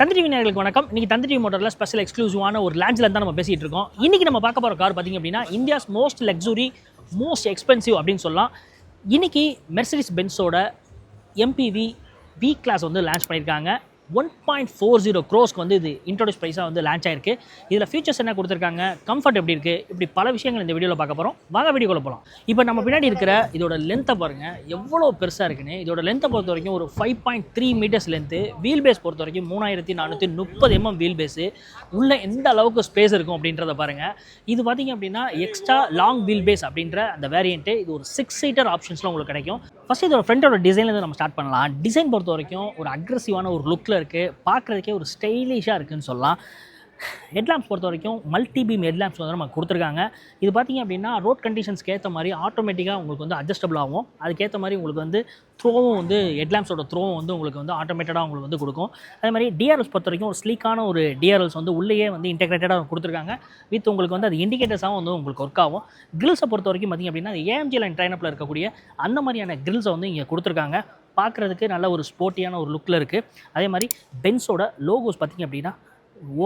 தந்தி TV நேயர்களுக்கு வணக்கம். இன்னைக்கு தந்தி டிவி மோட்டரில் ஸ்பெஷல் எக்ஸ்க்ளூசிவான ஒரு லான்ச்ல தான் நம்ம பேசிட்டு இருக்கோம். இன்னைக்கு நம்ம பார்க்க போகிற கார் பார்த்தீங்க அப்படின்னா India's most luxury most expensive அப்படின்னு சொல்லலாம். இன்னைக்கு மெர்சிடிஸ் பென்ஸோட எம்பிவி வி கிளாஸ் வந்து லான்ச் பண்ணியிருக்காங்க. 1.40 crores வந்து இது இன்ட்ரோடியூஸ் ப்ரைஸாக வந்து லான்ச் ஆயிருக்கு. இதில் ஃபீச்சர்ஸ் என்ன கொடுத்துருக்காங்க, கம்ஃபர்ட் எப்படி இருக்குது, இப்படி பல விஷயங்கள் இந்த வீடியோவில் பார்க்க போகிறோம். வாங்க வீடியோக்குள்ள போகலாம். இப்போ நம்ம பின்னாடி இருக்கிற இதோட லென்த்தை பாருங்கள் எவ்வளோ பெருசாக இருக்குன்னு. இதோட லென்த்தை பொறுத்த வரைக்கும் ஒரு 5.3 meters லென்த்து. வீல் பேஸ் பொறுத்த வரைக்கும் 3430 mm வீல் பேஸு. உள்ளே எந்த அளவுக்கு ஸ்பேஸ் இருக்கும் அப்படின்றத பாருங்கள். இது பார்த்திங்க அப்படின்னா எக்ஸ்ட்ரா லாங் வீல் பேஸ் அப்படின்ற அந்த வேரியண்ட்டு. இது ஒரு 6-seater ஆப்ஷன்ஸில் உங்களுக்கு கிடைக்கும். ஃபஸ்ட்டு இதோட ஃப்ரண்ட்டோட டிசைன்லேருந்து நம்ம ஸ்டார்ட் பண்ணலாம். டிசைன் பொறுத்த வரைக்கும் ஒரு அக்ரெசிவான ஒரு லுக்கில் இருக்குது. பார்க்குறதுக்கே ஒரு ஸ்டைலிஷாக இருக்குதுன்னு சொல்லலாம். ஹெட்லாம்ப்ஸ் பொறுத்த வரைக்கும் மல்டி பீம் ஹெட்லாம்ப்ஸ் வந்து நம்ம கொடுத்துருக்காங்க. இது பார்த்திங்க அப்படின்னா ரோட் கண்டிஷன்ஸ்க்கு ஏற்ற மாதிரி ஆட்டோமேட்டிக்காக உங்களுக்கு வந்து அட்ஜஸ்டபிள் ஆகும். அதுக்கேற்ற மாதிரி உங்களுக்கு வந்து த்ரோவும் வந்து ஹெட்லாம்ப்ஸோட த்ரோவும் வந்து உங்களுக்கு வந்து ஆட்டோமேட்டடாக உங்களுக்கு வந்து கொடுக்கும். அதே மாதிரி டிஆர்எல்ஸ் பொறுத்த வரைக்கும் ஒரு ஸ்லீக்கான ஒரு டிஆர்எல்ஸ் வந்து உள்ளேயே வந்து இன்டெகிரேட்டடாக கொடுத்துருக்காங்க. வித் உங்களுக்கு வந்து அது இண்டிகேட்டர்ஸாகவும் வந்து உங்களுக்கு ஒர்க் ஆகும். கிரில்ஸை பொறுத்த வரைக்கும் பார்த்திங்க அப்படின்னா ஏஎம்ஜி லைன் ட்ரைனப்பில் இருக்கக்கூடிய அந்த மாதிரியான கிரில்ஸை வந்து இங்கே கொடுத்துருக்காங்க. பார்க்குறதுக்கு நல்ல ஒரு ஸ்போர்ட்டியான ஒரு லுக்கில் இருக்குது. அதே மாதிரி பென்ஸோட லோகோஸ் பார்த்திங்க அப்படின்னா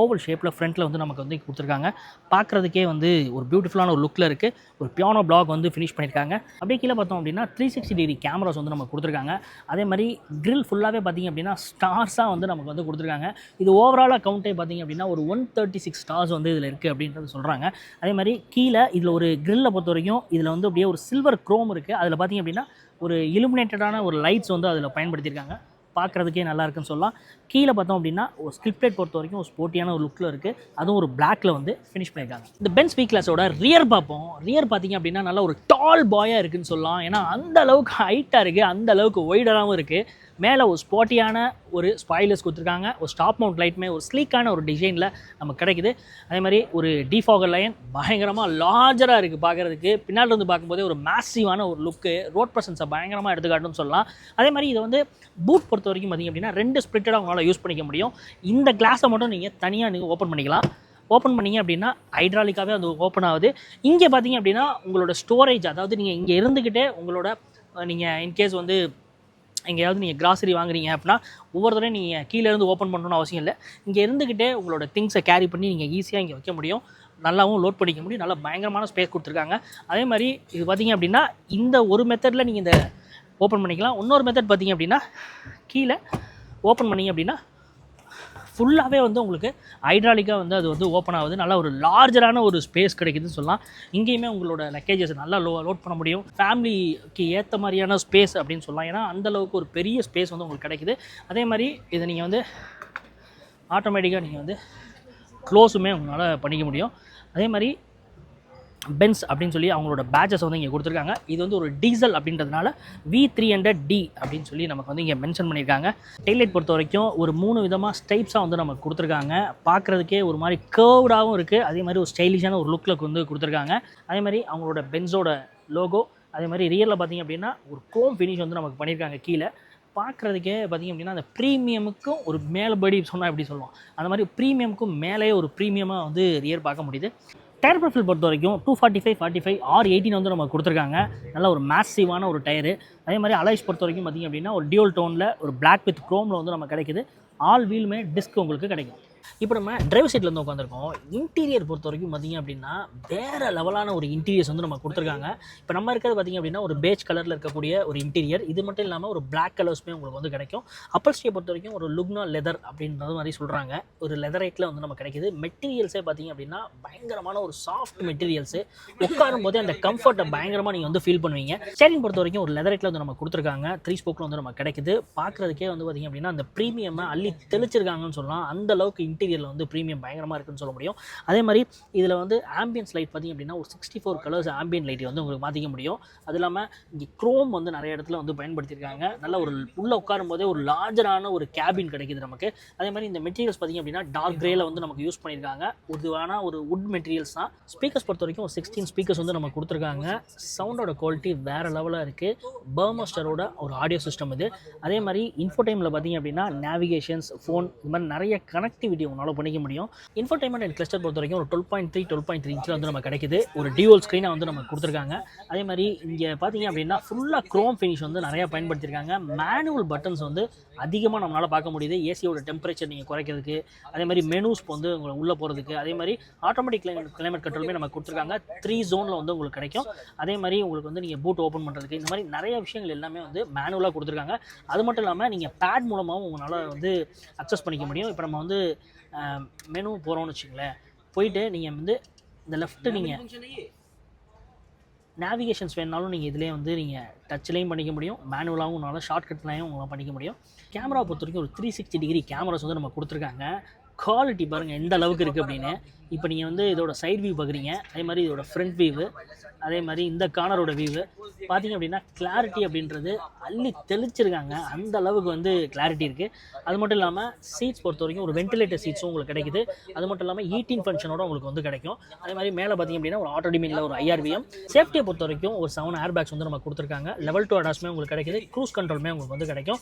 ஓவல் ஷேப்பில் ஃப்ரண்ட்டில் வந்து நமக்கு வந்து கொடுத்துருக்காங்க. பார்க்குறதுக்கே வந்து ஒரு பியூட்டிஃபுல்லான ஒரு லுக்கில் இருக்குது. ஒரு பியானோ பிளாக் வந்து ஃபினிஷ் பண்ணியிருக்காங்க. அப்படியே கீழே பார்த்தோம் அப்படின்னா 360 degree கேமராஸ் வந்து நமக்கு கொடுத்துருக்காங்க. அதே மாதிரி கிரில் ஃபுல்லாகவே பார்த்திங்க அப்படின்னா ஸ்டார்ஸாக வந்து நமக்கு வந்து கொடுத்துருக்காங்க. இது ஓவராலாக கவுண்டே பார்த்திங்க அப்படின்னா ஒரு 136 stars வந்து இதில் இருக்குது அப்படின்றது சொல்கிறாங்க. அதே மாதிரி கீழே இதில் ஒரு கிரில்லை பொறுத்த வரைக்கும் இதில் வந்து அப்படியே ஒரு சில்வர் க்ரோம் இருக்குது. அதில் பார்த்திங்க அப்படின்னா ஒரு இலுமினேட்டடான ஒரு லைட்ஸ் வந்து அதில் பயன்படுத்தியிருக்காங்க. பார்க்குறதுக்கே நல்லா இருக்குன்னு சொல்லலாம். கீழே பார்த்தோம் அப்படின்னா ஒரு ஸ்கில் பிளேட் பொறுத்த வரைக்கும் ஒரு ஸ்போர்ட்டியான ஒரு லுக்கில் இருக்குது. அதுவும் ஒரு பிளாக்ல வந்து ஃபினிஷ் பண்ணியிருக்காங்க. இந்த பென்ஸ் வி கிளாஸோட ரியர் பார்ப்போம். ரியர் பார்த்திங்க அப்படின்னா நல்ல ஒரு டால் பாயாக இருக்குதுன்னு சொல்லலாம். ஏன்னா அந்த அளவுக்கு ஹைட்டாக இருக்குது, அந்த அளவுக்கு ஒய்டராகவும் இருக்குது. மேலே ஒரு ஸ்பாட்டியான ஒரு ஸ்பாய்லர்ஸ் கொடுத்துருக்காங்க. ஒரு ஸ்டாப் மவுண்ட் லைட்டுமே ஒரு ஸ்லீக்கான ஒரு டிசைனில் நமக்கு கிடைக்குது. அதே மாதிரி ஒரு டிஃபாகர் லைன் பயங்கரமாக லார்ஜராக இருக்குது பார்க்குறதுக்கு. பின்னாடி வந்து பார்க்கும்போதே ஒரு மேசிவான ஒரு லுக்கு, ரோட் ப்ரெசன்ஸை பயங்கரமாக எடுத்துக்காட்டுன்னு சொல்லலாம். அதே மாதிரி இதை வந்து பூட் பொறுத்த வரைக்கும் பார்த்திங்க அப்படின்னா 2 ஸ்ப்ளிட்டடாக உங்களால் யூஸ் பண்ணிக்க முடியும். இந்த கிளாஸை மட்டும் நீங்கள் தனியாக நீங்கள் ஓப்பன் பண்ணிக்கலாம். ஓப்பன் பண்ணிங்க அப்படின்னா ஹைட்ராலிக்காகவே அது ஓப்பன் ஆகுது. இங்கே பார்த்திங்க அப்படின்னா உங்களோட ஸ்டோரேஜ், அதாவது நீங்கள் இங்கே இருந்துக்கிட்டே உங்களோட நீங்கள் இன்கேஸ் வந்து எங்கேயாவது நீங்கள் கிராசரி வாங்குறீங்க அப்படின்னா ஒவ்வொரு தடவையும் நீங்கள் கீழேருந்து ஓப்பன் பண்ணணும்னு அவசியம் இல்லை. இங்கே இருந்துக்கிட்டே உங்களோட திங்ஸை கேரி பண்ணி நீங்கள் ஈஸியாக இங்கே வைக்க முடியும். நல்லாவும் லோட் பண்ணிக்க முடியும். நல்லா பயங்கரமான ஸ்பேஸ் கொடுத்துருக்காங்க. அதே மாதிரி இது பார்த்திங்க அப்படின்னா இந்த ஒரு மெத்தடில் நீங்கள் இந்த ஓப்பன் பண்ணிக்கலாம். இன்னொரு மெத்தட் பார்த்திங்க அப்படின்னா கீழே ஓப்பன் பண்ணிங்க அப்படின்னா ஃபுல்லாகவே வந்து உங்களுக்கு ஹைட்ராலிக்காக வந்து அது வந்து ஓப்பன் ஆகுது. நல்லா ஒரு லார்ஜரான ஒரு ஸ்பேஸ் கிடைக்குதுன்னு சொல்லலாம். இங்கேயுமே உங்களோட லக்கேஜஸ் நல்லா லோட் பண்ண முடியும். ஃபேமிலிக்கு ஏற்ற மாதிரியான ஸ்பேஸ் அப்படின்னு சொல்லலாம். ஏன்னா அந்தளவுக்கு ஒரு பெரிய ஸ்பேஸ் வந்து உங்களுக்கு கிடைக்குது. அதே மாதிரி இதை நீங்கள் வந்து ஆட்டோமேட்டிக்காக நீங்கள் வந்து க்ளோஸுமே உங்களால் பண்ணிக்க முடியும். அதே மாதிரி பென்ஸ் அப்படின்னு சொல்லி அவங்களோட பேட்சஸ் வந்து இங்கே கொடுத்துருக்காங்க. இது வந்து ஒரு டீசல் அப்படின்றதுனால V300D அப்படின்னு சொல்லி நமக்கு வந்து இங்கே மென்ஷன் பண்ணியிருக்காங்க. டெய்லைட் பொறுத்த வரைக்கும் ஒரு 3 விதமாக ஸ்டைப்ஸாக வந்து நமக்கு கொடுத்துருக்காங்க. பார்க்குறதுக்கே ஒரு மாதிரி கர்வ்டாகவும் இருக்குது. அதே மாதிரி ஒரு ஸ்டைலிஷான ஒரு லுக்கில் வந்து கொடுத்துருக்காங்க. அதே மாதிரி அவங்களோட பென்ஸோட லோகோ, அதே மாதிரி ரியலில் பார்த்திங்க அப்படின்னா ஒரு க்ரோம் ஃபினிஷ் வந்து நமக்கு பண்ணியிருக்காங்க. கீழே பார்க்குறதுக்கே பார்த்திங்க அப்படின்னா அந்த ப்ரீமியமுக்கும் ஒரு மேலபடி சொன்னால் எப்படி சொல்லுவோம், அந்த மாதிரி ப்ரீமியமுக்கும் மேலே ஒரு ப்ரீமியமாக வந்து ரியர் பார்க்க முடியுது. டயர் ப்ரொஃபைல் பொறுத்த வரைக்கும் 245, 45, R18 வந்து நம்ம கொடுத்துருக்காங்க. நல்ல ஒரு மேசிவான ஒரு டயரு. அதே மாதிரி அலாய்ஸ் பொறுத்த வரைக்கும் பார்த்திங்க அப்படின்னா ஒரு டியூல் டோனில் ஒரு பிளாக் வித் க்ரோமில் வந்து நம்ம கிடைக்குது. ஆல் வீலுமே டிஸ்க் உங்களுக்கு கிடைக்கும். இப்போ நம்ம டிரைவர் சீட்டில் வந்து உட்காந்துருக்கோம். இன்டீரியர் பொறுத்த வரைக்கும் பார்த்திங்க அப்படின்னா வேறு லெவலான ஒரு இன்டீரியர்ஸ் வந்து நம்ம கொடுத்துருக்காங்க. இப்போ நம்ம இருக்கிறது பார்த்திங்க அப்படின்னா ஒரு பேஜ் கலரில் இருக்கக்கூடிய ஒரு இன்டீரியர். இது மட்டும் இல்லாமல் ஒரு பிளாக் கலர்ஸுமே உங்களுக்கு வந்து கிடைக்கும். அப்பல்ஸ்ட்ரியை பொறுத்த வரைக்கும் ஒரு லுக்னா லெதர் அப்படின்றது மாதிரி சொல்கிறாங்க. ஒரு லெதரைட்டில் வந்து நம்ம கிடைக்குது. மெட்டீரியல்ஸே பார்த்திங்க அப்படின்னா பயங்கரமான ஒரு சாஃப்ட் மெட்டீரியல்ஸு. உட்காரும் போதே அந்த கம்ஃபர்ட்டை பயங்கரமாக நீங்கள் வந்து ஃபீல் பண்ணுவீங்க. ஸ்டேரிங் பொறுத்த வரைக்கும் ஒரு லெதரைட்டில் வந்து நம்ம கொடுத்துருக்காங்க. 3 ஸ்போக்கில் வந்து நம்ம கிடைக்குது. பார்க்குறதுக்கே வந்து பார்த்திங்க அப்படின்னா அந்த ப்ரீமியமாக அள்ளி தெளிச்சிருக்காங்கன்னு சொல்லலாம். அந்த அளவுக்கு இன்டீரியரில் வந்து ப்ரீமியம் பயங்கரமாக இருக்குன்னு சொல்ல முடியும். அதே மாதிரி இதில் வந்து ஆம்பியன்ஸ் லைட் பார்த்திங்க அப்படின்னா ஒரு 64 கலர்ஸ் ஆம்பியன் லைட்டை வந்து உங்களுக்கு மாற்றிக்க முடியும். அது இல்லாமல் இங்கே க்ரோம் வந்து நிறைய இடத்துல வந்து பயன்படுத்தியிருக்காங்க. நல்ல ஒரு உள்ளே உட்காரும் போதே ஒரு லார்ஜரான ஒரு கேபின் கிடைக்குது நமக்கு. அதே மாதிரி இந்த மெட்டீரியல்ஸ் பார்த்திங்க அப்படின்னா டார்க் கிரேல வந்து நமக்கு யூஸ் பண்ணியிருக்காங்க. பொதுவான ஒரு வுட் மெட்டீரியல்ஸ் தான். ஸ்பீக்கர்ஸ் பொறுத்த வரைக்கும் ஒரு 16 ஸ்பீக்கர்ஸ் வந்து நம்ம கொடுத்துருக்காங்க. சவுண்டோட குவாலிட்டி வேறு லெவலாக இருக்குது. பர்மஸ்டரோட ஒரு ஆடியோ சிஸ்டம் இது. அதே மாதிரி இன்ஃபோடைமில் பார்த்திங்க அப்படின்னா நேவிகேஷன்ஸ், ஃபோன், இது மாதிரி நிறைய கனெக்டிவிட்டி கனெக்டிவிட்டி உங்களால் பண்ணிக்க முடியும். இன்ஃபோடைன்மெண்ட் அண்ட் கிளஸ்டர் பொறுத்த வரைக்கும் ஒரு 12.3 இன்ச்சில் வந்து நம்ம கிடைக்குது. ஒரு டியூவல் ஸ்க்ரீனாக வந்து நம்ம கொடுத்துருக்காங்க. அதே மாதிரி இங்கே பார்த்தீங்க அப்படின்னா ஃபுல்லாக க்ரோம் ஃபினிஷ் வந்து நிறையா பயன்படுத்தியிருக்காங்க. மேனுவல் பட்டன்ஸ் வந்து அதிகமாக நம்மளால் பார்க்க முடியுது. ஏசியோட டெம்பரேச்சர் நீங்கள் குறைக்கிறதுக்கு, அதே மாதிரி மெனூஸ் வந்து உங்களுக்கு உள்ளே போகிறதுக்கு, அதே மாதிரி ஆட்டோமேட்டிக் கிளைமேட் கண்ட்ரோலுமே நம்ம கொடுத்துருக்காங்க. 3 ஜோனில் வந்து உங்களுக்கு கிடைக்கும். அதே மாதிரி உங்களுக்கு வந்து நீங்கள் பூட் ஓப்பன் பண்ணுறதுக்கு இந்த மாதிரி நிறைய விஷயங்கள் எல்லாமே வந்து மேனுவலாக கொடுத்துருக்காங்க. அது மட்டும் இல்லாமல் நீங்கள் பேட் மூலமாகவும் உங்களால் வந்து அக்சஸ் பண்ணிக்க முடியும். இப்போ நம்ம வந்து மெனு போகிறோம்னு வச்சுங்களேன், போயிட்டு நீங்கள் வந்து இந்த லெஃப்ட்டு நீங்கள் நேவிகேஷன்ஸ் வேணுனாலும் நீங்கள் இதிலே வந்து நீங்கள் டச்லேயும் பண்ணிக்க முடியும், மேனுவலாகவும் உங்களால் ஷார்ட்கட்லையும் உங்களால் பண்ணிக்க முடியும். கேமரா பொறுத்த வரைக்கும் ஒரு 360 டிகிரி கேமராஸ் வந்து நம்ம கொடுத்துருக்காங்க. குவாலிட்டி பாருங்கள் எந்த அளவுக்கு இருக்குது அப்படின்னு. இப்போ நீங்கள் வந்து இதோட சைட் வியூ பார்க்குறீங்க, அதே மாதிரி இதோட ஃப்ரண்ட் வியூவு, அதே மாதிரி இந்த கார்னரோட வியூவு பார்த்தீங்க அப்படின்னா கிளாரிட்டி அப்படின்றது அள்ளி தெளிச்சிருக்காங்க. அந்த அளவுக்கு வந்து கிளாரிட்டி இருக்குது. அது மட்டும் இல்லாமல் சீட்ஸ் பொறுத்த வரைக்கும் ஒரு வென்டிலேட்டர் சீட்ஸும் உங்களுக்கு கிடைக்குது. அது மட்டும் இல்லாமல் ஹீட்டிங் ஃபங்க்ஷனோட உங்களுக்கு வந்து கிடைக்கும். அதே மாதிரி மேலே பார்த்தீங்க அப்படின்னா ஒரு ஆட்டோ டிமினில் ஒரு IRVM. சேஃப்டியை பொறுத்த வரைக்கும் ஒரு 7 ஏர் பேக்ஸ் வந்து நம்ம கொடுத்துருக்காங்க. லெவல் 2 அடாஸ்மே உங்களுக்கு கிடைக்குது. க்ரூஸ் கண்ட்ரோலுமே உங்களுக்கு வந்து கிடைக்கும்.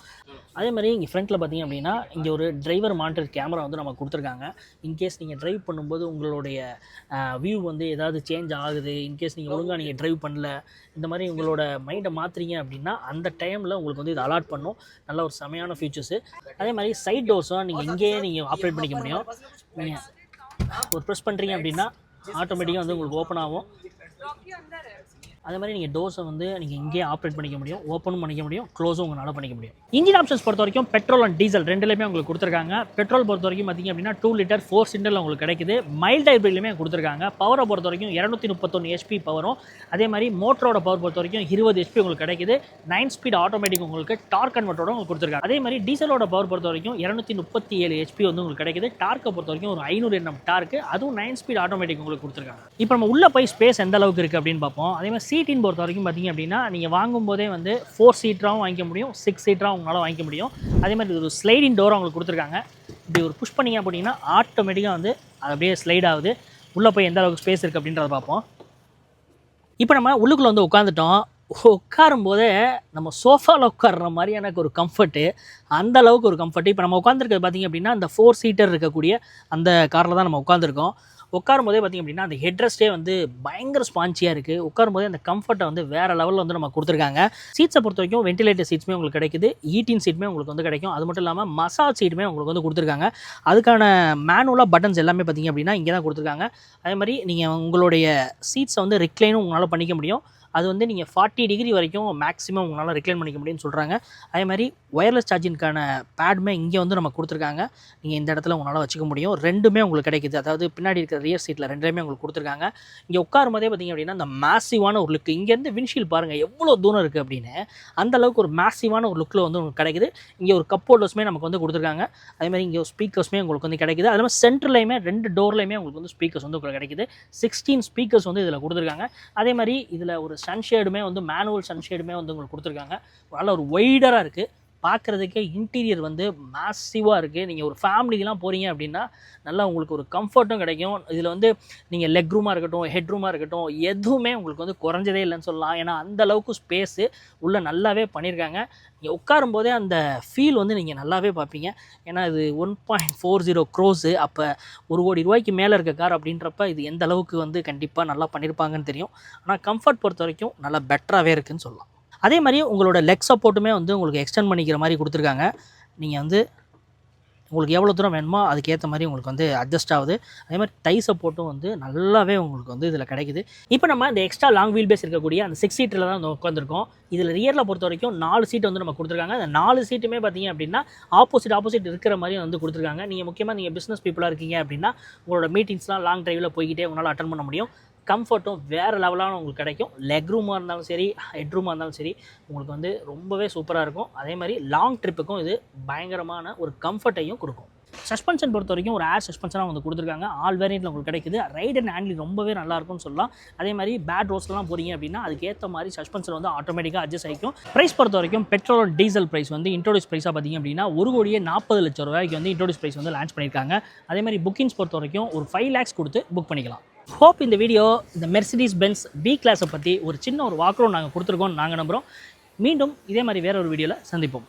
அதே மாதிரி இங்கே ஃப்ரண்ட்டில் பார்த்தீங்க அப்படின்னா இங்கே ஒரு டிரைவர் மானிட்டர் கேமரா வந்து நம்ம கொடுத்துருக்காங்க. இன்கேஸ் நீங்கள் ட்ரைவ் பண்ணும்போது உங்களுடைய வியூ வந்து ஏதாவது சேஞ்ச் ஆகுது, இன்கேஸ் நீங்கள் ஒழுங்காக நீங்கள் ட்ரைவ் பண்ணல, இந்த மாதிரி உங்களோட மைண்டை மாற்றுறீங்க அப்படின்னா அந்த டைமில் உங்களுக்கு வந்து இது அலாட் பண்ணும். நல்ல ஒரு செமையான ஃபீச்சர்ஸு. அதே மாதிரி சைட் டோர்ஸும் நீங்கள் இங்கேயே நீங்கள் ஆப்ரேட் பண்ணிக்க முடியும். நீங்கள் ஒரு ப்ரெஸ் பண்ணுறீங்க அப்படின்னா ஆட்டோமேட்டிக்காக வந்து உங்களுக்கு ஓப்பன் ஆகும். அதே மாதிரி நீங்கள் டோர்ஸை வந்து நீங்கள் இங்கேயே ஆப்ரேட் பண்ணிக்க முடியும், ஓப்பனும் பண்ணிக்க முடியும், க்ளோஸும் உங்களால் பண்ணிக்க முடியும். இன்ஜின் ஆப்ஷன்ஸ் பொறுத்த வரைக்கும் பெட்ரோல் அண்ட் டீசல் ரெண்டுலேயுமே உங்களுக்கு கொடுத்துருக்காங்க. பெட்ரோல் பொறுத்த வரைக்கும் பார்த்தீங்க அப்படின்னா 2 லிட்டர் 4 சிலிண்டரில் உங்களுக்கு கிடைக்குது. மைல்ட் ஹைப்ரிட்லையுமே கொடுத்துருக்காங்க. பவரை பொறுத்த வரைக்கும் 231 HP பவரும், அதே மாதிரி மோட்டரோட பவர் பொறுத்த வரைக்கும் 20 HP உங்களுக்கு கிடைக்குது. 9 ஸ்பீட் ஆட்டோமேட்டிக் உங்களுக்கு டார்க் கன்வெர்ட்டரோட உங்களுக்கு கொடுத்துருக்காங்க. அதே மாதிரி டீசலோட பவர் பொறுத்த வரைக்கும் 237 HP வந்து உங்களுக்கு கிடைக்குது. டார்க்கை பொறுத்த வரைக்கும் ஒரு 500 Nm டார்க்கு, அதுவும் 9 ஸ்பீட் ஆட்டோமேட்டிக் உங்களுக்கு கொடுத்துருக்காங்க. இப்போ நம்ம உள்ள போய் ஸ்பேஸ் எந்த அளவுக்கு இருக்குது அப்படின்னு பார்ப்போம். அதே மாதிரி சீட்டின் பொறுத்த வரைக்கும் பார்த்தீங்க அப்படின்னா நீங்கள் வாங்கும்போதே வந்து 4 சீட்டராகவும் வாங்கிக்க முடியும், 6 சீட்டராகவும் உங்களால் வாங்கிக்க முடியும். அதே மாதிரி ஒரு ஸ்லைடிங் டோர் உங்களுக்கு கொடுத்துருக்காங்க. இப்படி ஒரு புஷ் பண்ணிங்க அப்படின்னா ஆட்டோமேட்டிக்காக வந்து அது அப்படியே ஸ்லைட் ஆகுது. உள்ளே போய் எந்த அளவுக்கு ஸ்பேஸ் இருக்குது அப்படின்றத பார்ப்போம். இப்போ நம்ம உள்ளுக்குள்ளே வந்து உட்காந்துட்டோம். உட்காரும் போதே நம்ம சோஃபாவில் உட்கார்ற மாதிரி எனக்கு ஒரு கம்ஃபர்ட்டு, அந்த அளவுக்கு ஒரு கம்ஃபர்ட்டு. இப்போ நம்ம உட்காந்துருக்கிறது பார்த்திங்க அப்படின்னா அந்த 4 சீட்டர் இருக்கக்கூடிய அந்த காரில் தான் நம்ம உட்காந்துருக்கோம். உட்காரும் போதே பார்த்திங்க அப்படின்னா அந்த ஹெட்ரெஸ்ட்டே வந்து பயங்கர ஸ்பான்ச்சியாக இருக்குது. உட்காரும் போதே அந்த கம்ஃபர்ட்டை வந்து வேறு லெவலில் வந்து நம்ம கொடுத்துருக்காங்க. சீட்ஸை பொறுத்த வரைக்கும் வென்டிலேட்டர் சீட்ஸுமே உங்களுக்கு கிடைக்குது, ஹீட்டிங் சீட்டுமே உங்களுக்கு வந்து கிடைக்கும். அது மட்டும் இல்லாமல் மசாஜ் சீட்டுமே உங்களுக்கு வந்து கொடுத்துருக்காங்க. அதுக்கான மேனுவலாக பட்டன்ஸ் எல்லாமே பார்த்திங்க அப்படின்னா இங்கே தான் கொடுத்துருக்காங்க. அதே மாதிரி நீங்கள் உங்களுடைய சீட்ஸை வந்து ரிக்ளைனும் உங்களால் பண்ணிக்க முடியும். அது வந்து நீங்கள் 40 டிகிரி வரைக்கும் மேக்ஸிமம் உங்களால் ரிக்ளைன் பண்ணிக்க முடியும்னு சொல்கிறாங்க. அதே மாதிரி ஒயர்லெஸ் சார்ஜிங்கான பேடுமே இங்கே வந்து நம்ம கொடுத்துருக்காங்க. நீங்கள் இந்த இடத்துல உங்களால் வச்சுக்க முடியும். ரெண்டுமே உங்களுக்கு கிடைக்குது. அதாவது பின்னாடி இருக்கிற ரியர் சீட்டில் ரெண்டுமே உங்களுக்கு கொடுத்துருக்காங்க. இங்கே உட்காரும் போதே பார்த்திங்க அப்படின்னா அந்த மேசிவான ஒரு லுக், இங்கேருந்து விண்ட்ஷீல்ட் பாருங்கள் எவ்வளோ தூரம் இருக்குது அப்படின்னு, அந்தளவுக்கு ஒரு மேசிவான ஒரு லுக்கில் வந்து உங்களுக்கு கிடைக்குது. இங்கே ஒரு கப் ஹோல்டர்ஸுமே நமக்கு வந்து கொடுத்துருக்காங்க. அதே மாதிரி இங்கே ஒரு ஸ்பீக்கர்ஸுமே உங்களுக்கு வந்து கிடைக்குது. அது இல்லாமல் சென்டர்லையுமே 2 டோர்லையுமே உங்களுக்கு வந்து ஸ்பீக்கர்ஸ் வந்து உங்களுக்கு கிடைக்குது. 16 ஸ்பீக்கர்ஸ் வந்து இதில் கொடுத்துருக்காங்க. அதே மாதிரி இதில் ஒரு சன்ஷேடுமே வந்து மேனுவல் சன்ஷேடுமே வந்து உங்களுக்கு கொடுத்துருக்காங்க. நல்ல ஒரு ஒய்டராக இருக்குது. பார்க்குறதுக்கே இன்டீரியர் வந்து மேசிவாக இருக்குது. நீங்கள் ஒரு ஃபேமிலிக்கெலாம் போகிறீங்க அப்படின்னா நல்லா உங்களுக்கு ஒரு கம்ஃபர்ட்டும் கிடைக்கும். இதில் வந்து நீங்கள் லெக் ரூமாக இருக்கட்டும், ஹெட் ரூமாக இருக்கட்டும், எதுவுமே உங்களுக்கு வந்து குறைஞ்சதே இல்லைன்னு சொல்லலாம். ஏன்னா அந்தளவுக்கு ஸ்பேஸு உள்ளே நல்லாவே பண்ணியிருக்காங்க. நீங்கள் உட்காரும் போதே அந்த ஃபீல் வந்து நீங்கள் நல்லாவே பார்ப்பீங்க. ஏன்னா இது 1.40 crores, அப்போ 1 கோடி ரூபாய்க்கு மேலே இருக்க கார் அப்படின்றப்ப இது எந்த அளவுக்கு வந்து கண்டிப்பாக நல்லா பண்ணியிருப்பாங்கன்னு தெரியும். ஆனால் கம்ஃபர்ட் பொறுத்த வரைக்கும் நல்லா பெட்டராகவே இருக்குதுன்னு சொல்லலாம். அதே மாதிரி உங்களோட லெக் சப்போர்ட்டுமே வந்து உங்களுக்கு எக்ஸ்டெண்ட் பண்ணிக்கிற மாதிரி கொடுத்துருக்காங்க. நீங்கள் வந்து உங்களுக்கு எவ்வளோ தூரம் வேணுமோ அதுக்கேற்ற மாதிரி உங்களுக்கு வந்து அட்ஜஸ்ட் ஆகுது. அதே மாதிரி டை சப்போர்ட்டும் வந்து நல்லாவே உங்களுக்கு வந்து இதில் கிடைக்குது. இப்போ நம்ம இந்த எக்ஸ்ட்ரா லாங் வீல் பேஸ் இருக்கக்கூடிய அந்த 6 சீட்டில் தான் வந்து உட்காந்துருக்கோம். இதில் ரியரில் பொறுத்த வரைக்கும் 4 சீட் வந்து நம்ம கொடுத்துருக்காங்க. அந்த 4 சீட்டுமே பார்த்தீங்க அப்படின்னா ஆப்போசிட் இருக்கிற மாதிரி வந்து கொடுத்துருக்காங்க. நீங்கள் முக்கியமாக நீங்கள் பிஸ்னஸ் பீப்புளாக இருக்கீங்க அப்படின்னா உங்களோட மீட்டிங்ஸ்லாம் லாங் டிரைவில் போய்கிட்டே உங்களால் அட்டன் பண்ண முடியும். கம்ஃபர்ட்டும் வேறு லெவலான உங்களுக்கு கிடைக்கும். லெக் ரூமாக இருந்தாலும் சரி, ஹெட் ரூமாக இருந்தாலும் சரி, உங்களுக்கு வந்து ரொம்பவே சூப்பராக இருக்கும். அதே மாதிரி லாங் ட்ரிப்புக்கும் இது பயங்கரமான ஒரு கம்ஃபர்ட்டையும் கொடுக்கும். சஸ்பென்ஷன் பொறுத்த வரைக்கும் ஒரு ஏர் சஸ்பென்ஷனாக வந்து கொடுத்துருக்காங்க. ஆல் வேரியண்ட்டில் உங்களுக்கு கிடைக்குது. ரைட் அண்ட் ஹேண்ட்லிங் ரொம்பவே நல்லாயிருக்கும்னு சொல்லலாம். அதே மாதிரி பேட் ரோஸ்லாம் போகிறீங்க அப்படின்னா அதுக்கேற்ற மாதிரி சஸ்பென்ஷன் வந்து ஆட்டோமேட்டிக்காக அட்ஜஸ்ட் ஆகிக்கும். ப்ரைஸ் பொறுத்த வரைக்கும் பெட்ரோல் டீசல் ப்ரைஸ் வந்து இன்ட்ரோடியூஸ் ப்ரைஸாக பார்த்தீங்க அப்படின்னா 1,40,00,000 ரூபாய்க்கு வந்து இன்ட்ரோடியூஸ் ப்ரைஸ் வந்து லான்ச் பண்ணியிருக்காங்க. அதே மாதிரி புக்கிங்ஸ் பொறுத்த வரைக்கும் ஒரு 5 lakhs கொடுத்து புக் பண்ணிக்கலாம். ஹோப் இந்த வீடியோ இந்த மெர்சிடிஸ் பென்ஸ் B கிளாஸை பற்றி ஒரு சின்ன ஒரு வாக்ரவுண்ட் நாங்கள் கொடுத்துருக்கோம் நாங்கள் நம்புகிறோம். மீண்டும் இதே மாதிரி வேற ஒரு வீடியோவில் சந்திப்போம்.